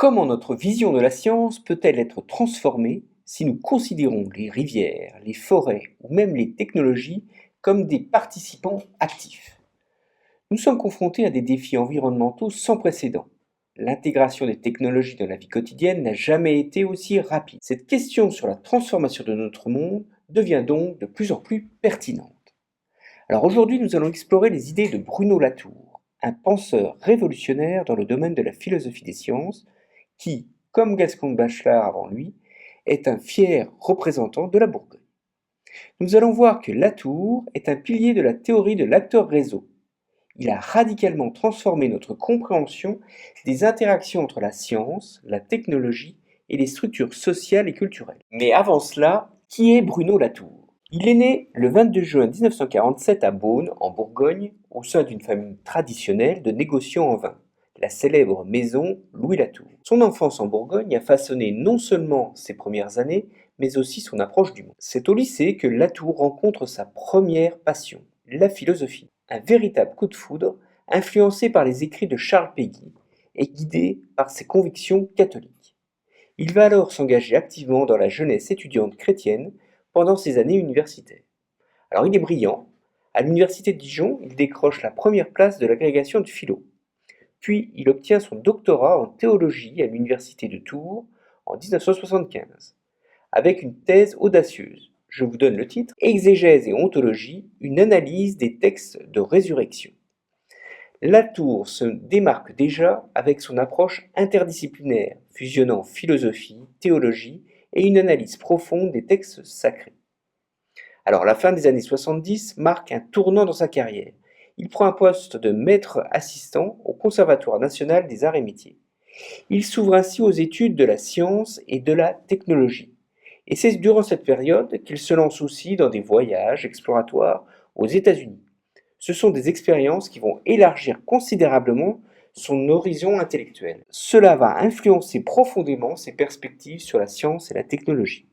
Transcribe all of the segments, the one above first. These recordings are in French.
Comment notre vision de la science peut-elle être transformée si nous considérons les rivières, les forêts ou même les technologies comme des participants actifs? Nous sommes confrontés à des défis environnementaux sans précédent. L'intégration des technologies dans la vie quotidienne n'a jamais été aussi rapide. Cette question sur la transformation de notre monde devient donc de plus en plus pertinente. Alors aujourd'hui, nous allons explorer les idées de Bruno Latour, un penseur révolutionnaire dans le domaine de la philosophie des sciences, qui, comme Gaston Bachelard avant lui, est un fier représentant de la Bourgogne. Nous allons voir que Latour est un pilier de la théorie de l'acteur-réseau. Il a radicalement transformé notre compréhension des interactions entre la science, la technologie et les structures sociales et culturelles. Mais avant cela, qui est Bruno Latour? Il est né le 22 juin 1947 à Beaune, en Bourgogne, au sein d'une famille traditionnelle de négociants en vin, la célèbre maison Louis Latour. Son enfance en Bourgogne a façonné non seulement ses premières années, mais aussi son approche du monde. C'est au lycée que Latour rencontre sa première passion, la philosophie. Un véritable coup de foudre, influencé par les écrits de Charles Péguy et guidé par ses convictions catholiques. Il va alors s'engager activement dans la jeunesse étudiante chrétienne pendant ses années universitaires. Alors il est brillant. À l'université de Dijon, il décroche la première place de l'agrégation de philo. Puis il obtient son doctorat en théologie à l'université de Tours en 1975, avec une thèse audacieuse. Je vous donne le titre: Exégèse et ontologie, une analyse des textes de résurrection. Latour se démarque déjà avec son approche interdisciplinaire, fusionnant philosophie, théologie et une analyse profonde des textes sacrés. Alors la fin des années 70 marque un tournant dans sa carrière. Il prend un poste de maître assistant au Conservatoire national des arts et métiers. Il s'ouvre ainsi aux études de la science et de la technologie. Et c'est durant cette période qu'il se lance aussi dans des voyages exploratoires aux États-Unis. Ce sont des expériences qui vont élargir considérablement son horizon intellectuel. Cela va influencer profondément ses perspectives sur la science et la technologie.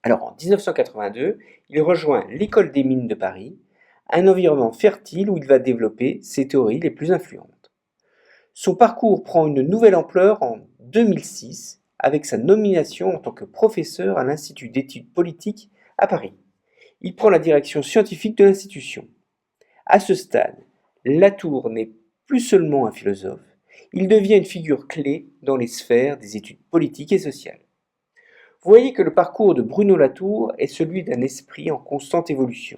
Alors en 1982, il rejoint l'École des mines de Paris, un environnement fertile où il va développer ses théories les plus influentes. Son parcours prend une nouvelle ampleur en 2006 avec sa nomination en tant que professeur à l'Institut d'études politiques à Paris. Il prend la direction scientifique de l'institution. À ce stade, Latour n'est plus seulement un philosophe, il devient une figure clé dans les sphères des études politiques et sociales. Vous voyez que le parcours de Bruno Latour est celui d'un esprit en constante évolution.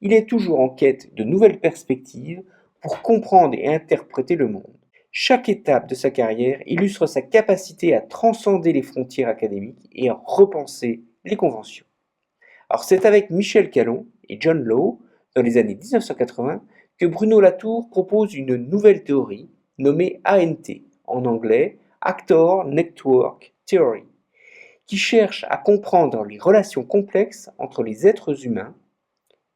Il est toujours en quête de nouvelles perspectives pour comprendre et interpréter le monde. Chaque étape de sa carrière illustre sa capacité à transcender les frontières académiques et à repenser les conventions. Alors c'est avec Michel Calon et John Law, dans les années 1980, que Bruno Latour propose une nouvelle théorie nommée ANT, en anglais Actor Network Theory, qui cherche à comprendre les relations complexes entre les êtres humains,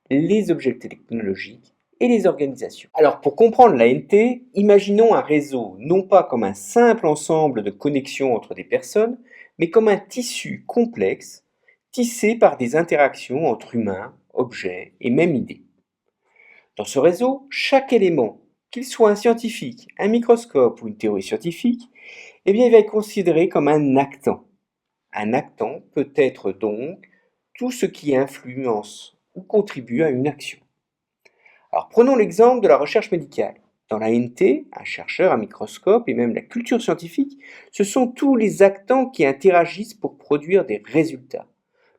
les objets technologiques et les organisations. Alors pour comprendre l'ANT, imaginons un réseau non pas comme un simple ensemble de connexions entre des personnes, mais comme un tissu complexe tissé par des interactions entre humains, objets et même idées. Dans ce réseau, chaque élément, qu'il soit un scientifique, un microscope ou une théorie scientifique, il va être considéré comme un actant. Un actant peut être donc tout ce qui influence ou contribue à une action. Alors prenons l'exemple de la recherche médicale. Dans la NT, un chercheur, un microscope et même la culture scientifique, ce sont tous les actants qui interagissent pour produire des résultats.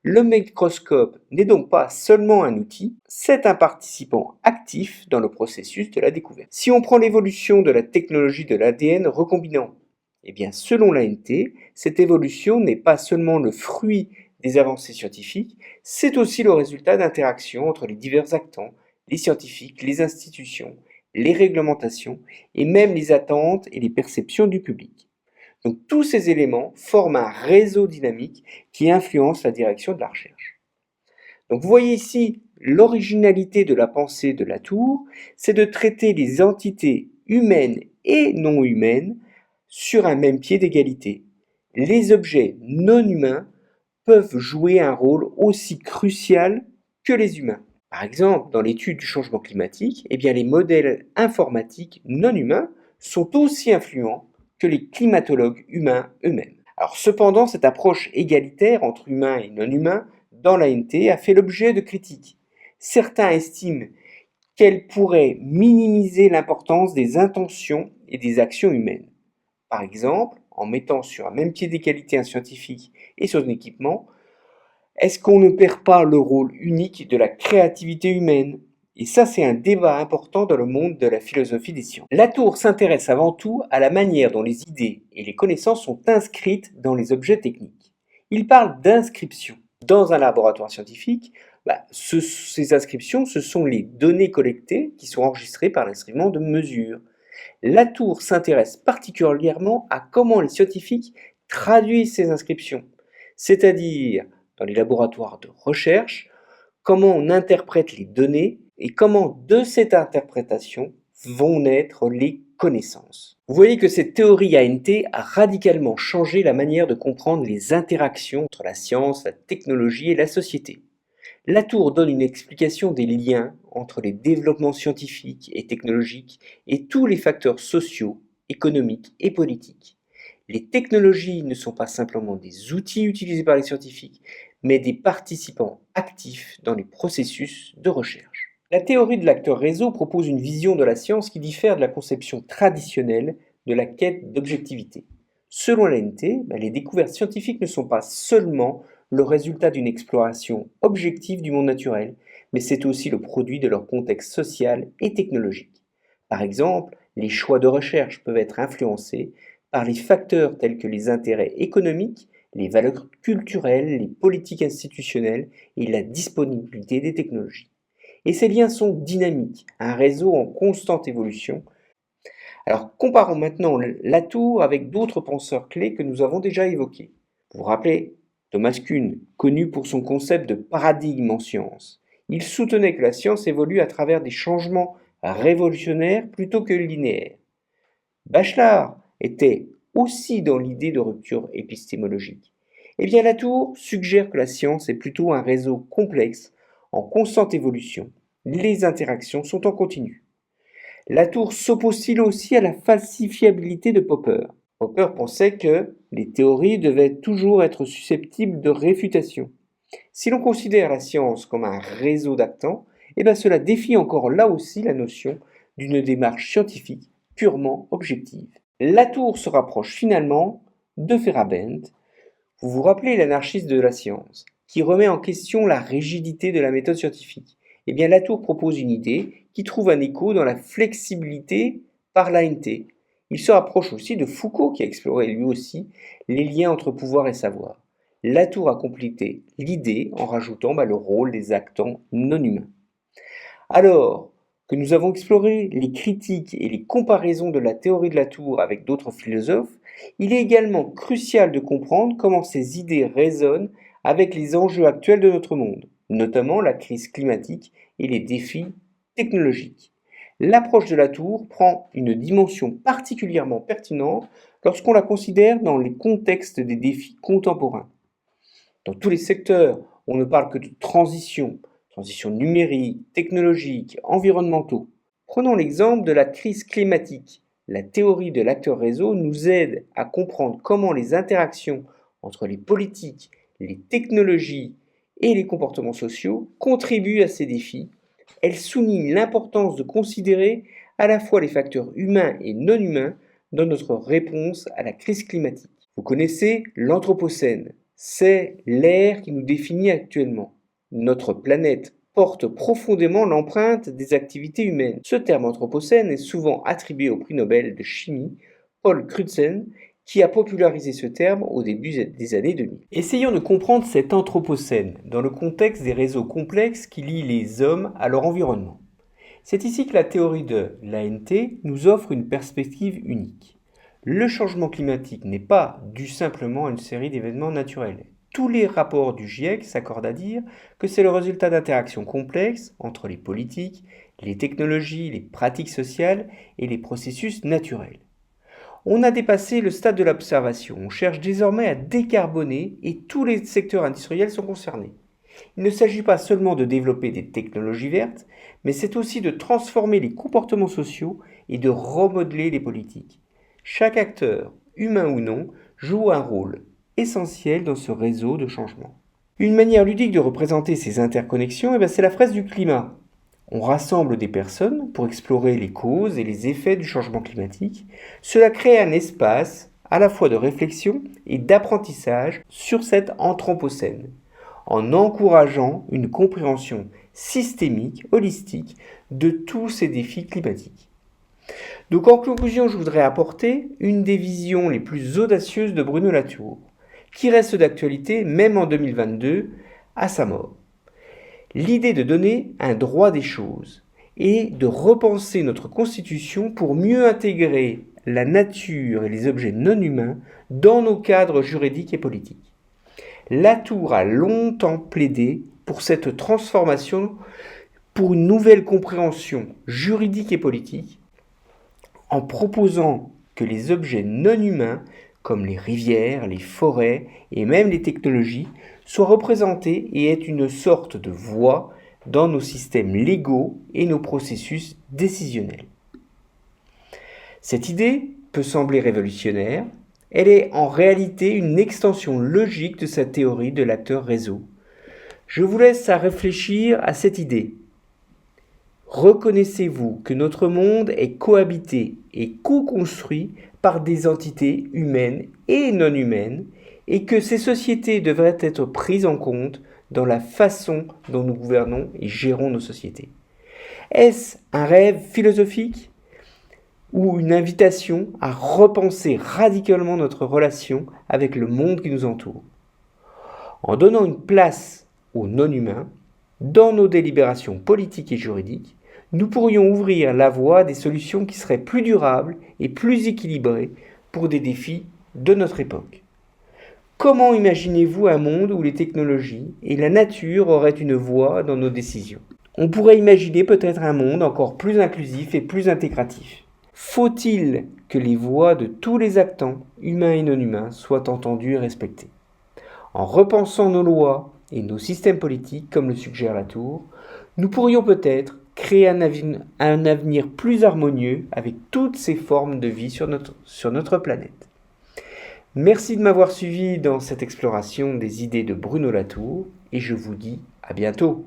Le microscope n'est donc pas seulement un outil, c'est un participant actif dans le processus de la découverte. Si on prend l'évolution de la technologie de l'ADN recombinant, selon l'ANT, cette évolution n'est pas seulement le fruit des avancées scientifiques, c'est aussi le résultat d'interactions entre les divers actants, les scientifiques, les institutions, les réglementations et même les attentes et les perceptions du public. Donc tous ces éléments forment un réseau dynamique qui influence la direction de la recherche. Donc vous voyez ici l'originalité de la pensée de Latour, c'est de traiter les entités humaines et non humaines sur un même pied d'égalité. Les objets non humains peuvent jouer un rôle aussi crucial que les humains. Par exemple, dans l'étude du changement climatique, les modèles informatiques non humains sont aussi influents que les climatologues humains eux-mêmes. Alors cependant, cette approche égalitaire entre humains et non-humains dans l'ANT a fait l'objet de critiques. Certains estiment qu'elle pourrait minimiser l'importance des intentions et des actions humaines. Par exemple, en mettant sur un même pied d'égalité un scientifique et son équipement, est-ce qu'on ne perd pas le rôle unique de la créativité humaine? Et ça, c'est un débat important dans le monde de la philosophie des sciences. Latour s'intéresse avant tout à la manière dont les idées et les connaissances sont inscrites dans les objets techniques. Il parle d'inscription. Dans un laboratoire scientifique, ces inscriptions, ce sont les données collectées qui sont enregistrées par l'instrument de mesure. Latour s'intéresse particulièrement à comment les scientifiques traduisent ces inscriptions, c'est-à-dire dans les laboratoires de recherche, comment on interprète les données et comment de cette interprétation vont naître les connaissances. Vous voyez que cette théorie ANT a radicalement changé la manière de comprendre les interactions entre la science, la technologie et la société. Latour donne une explication des liens entre les développements scientifiques et technologiques et tous les facteurs sociaux, économiques et politiques. Les technologies ne sont pas simplement des outils utilisés par les scientifiques, mais des participants actifs dans les processus de recherche. La théorie de l'acteur réseau propose une vision de la science qui diffère de la conception traditionnelle de la quête d'objectivité. Selon l'ANT, les découvertes scientifiques ne sont pas seulement le résultat d'une exploration objective du monde naturel, mais c'est aussi le produit de leur contexte social et technologique. Par exemple, les choix de recherche peuvent être influencés par les facteurs tels que les intérêts économiques, les valeurs culturelles, les politiques institutionnelles et la disponibilité des technologies. Et ces liens sont dynamiques, un réseau en constante évolution. Alors comparons maintenant Latour avec d'autres penseurs clés que nous avons déjà évoqués. Vous vous rappelez Thomas Kuhn, connu pour son concept de paradigme en science. Il soutenait que la science évolue à travers des changements révolutionnaires plutôt que linéaires. Bachelard était aussi dans l'idée de rupture épistémologique. Eh bien, Latour suggère que la science est plutôt un réseau complexe, en constante évolution. Les interactions sont en continu. Latour s'oppose-t-il aussi à la falsifiabilité de Popper? Popper pensait que les théories devaient toujours être susceptibles de réfutation. Si l'on considère la science comme un réseau d'actants, cela défie encore là aussi la notion d'une démarche scientifique purement objective. Latour se rapproche finalement de Feyerabend. Vous vous rappelez l'anarchiste de la science, qui remet en question la rigidité de la méthode scientifique. Latour propose une idée qui trouve un écho dans la flexibilité par l'ANT. Il se rapproche aussi de Foucault, qui a exploré lui aussi les liens entre pouvoir et savoir. Latour a complété l'idée en rajoutant le rôle des actants non humains. Alors que nous avons exploré les critiques et les comparaisons de la théorie de Latour avec d'autres philosophes, il est également crucial de comprendre comment ces idées résonnent avec les enjeux actuels de notre monde, notamment la crise climatique et les défis technologiques. L'approche de Latour prend une dimension particulièrement pertinente lorsqu'on la considère dans les contextes des défis contemporains. Dans tous les secteurs, on ne parle que de transition numérique, technologique, environnementaux. Prenons l'exemple de la crise climatique. La théorie de l'acteur réseau nous aide à comprendre comment les interactions entre les politiques, les technologies et les comportements sociaux contribuent à ces défis. Elle souligne l'importance de considérer à la fois les facteurs humains et non humains dans notre réponse à la crise climatique. Vous connaissez l'Anthropocène, c'est l'ère qui nous définit actuellement. Notre planète porte profondément l'empreinte des activités humaines. Ce terme Anthropocène est souvent attribué au prix Nobel de chimie Paul Crutzen, qui a popularisé ce terme au début des années 2000. Essayons de comprendre cet Anthropocène dans le contexte des réseaux complexes qui lient les hommes à leur environnement. C'est ici que la théorie de l'ANT nous offre une perspective unique. Le changement climatique n'est pas dû simplement à une série d'événements naturels. Tous les rapports du GIEC s'accordent à dire que c'est le résultat d'interactions complexes entre les politiques, les technologies, les pratiques sociales et les processus naturels. On a dépassé le stade de l'observation, on cherche désormais à décarboner et tous les secteurs industriels sont concernés. Il ne s'agit pas seulement de développer des technologies vertes, mais c'est aussi de transformer les comportements sociaux et de remodeler les politiques. Chaque acteur, humain ou non, joue un rôle essentiel dans ce réseau de changement. Une manière ludique de représenter ces interconnexions, c'est la fresque du climat. On rassemble des personnes pour explorer les causes et les effets du changement climatique. Cela crée un espace à la fois de réflexion et d'apprentissage sur cet anthropocène, en encourageant une compréhension systémique, holistique, de tous ces défis climatiques. Donc en conclusion, je voudrais apporter une des visions les plus audacieuses de Bruno Latour, qui reste d'actualité même en 2022, à sa mort. L'idée de donner un droit des choses et de repenser notre constitution pour mieux intégrer la nature et les objets non humains dans nos cadres juridiques et politiques. Latour a longtemps plaidé pour cette transformation, pour une nouvelle compréhension juridique et politique, en proposant que les objets non humains, comme les rivières, les forêts et même les technologies, soient représentés et aient une sorte de voix dans nos systèmes légaux et nos processus décisionnels. Cette idée peut sembler révolutionnaire, elle est en réalité une extension logique de sa théorie de l'acteur réseau. Je vous laisse à réfléchir à cette idée. Reconnaissez-vous que notre monde est cohabité et co-construit par des entités humaines et non humaines et que ces sociétés devraient être prises en compte dans la façon dont nous gouvernons et gérons nos sociétés? Est-ce un rêve philosophique ou une invitation à repenser radicalement notre relation avec le monde qui nous entoure? En donnant une place aux non-humains dans nos délibérations politiques et juridiques, nous pourrions ouvrir la voie à des solutions qui seraient plus durables et plus équilibrées pour des défis de notre époque. Comment imaginez-vous un monde où les technologies et la nature auraient une voix dans nos décisions? On pourrait imaginer peut-être un monde encore plus inclusif et plus intégratif. Faut-il que les voix de tous les acteurs, humains et non humains, soient entendues et respectées? En repensant nos lois et nos systèmes politiques, comme le suggère Latour, nous pourrions peut-être créer un avenir plus harmonieux avec toutes ces formes de vie sur notre planète. Merci de m'avoir suivi dans cette exploration des idées de Bruno Latour et je vous dis à bientôt.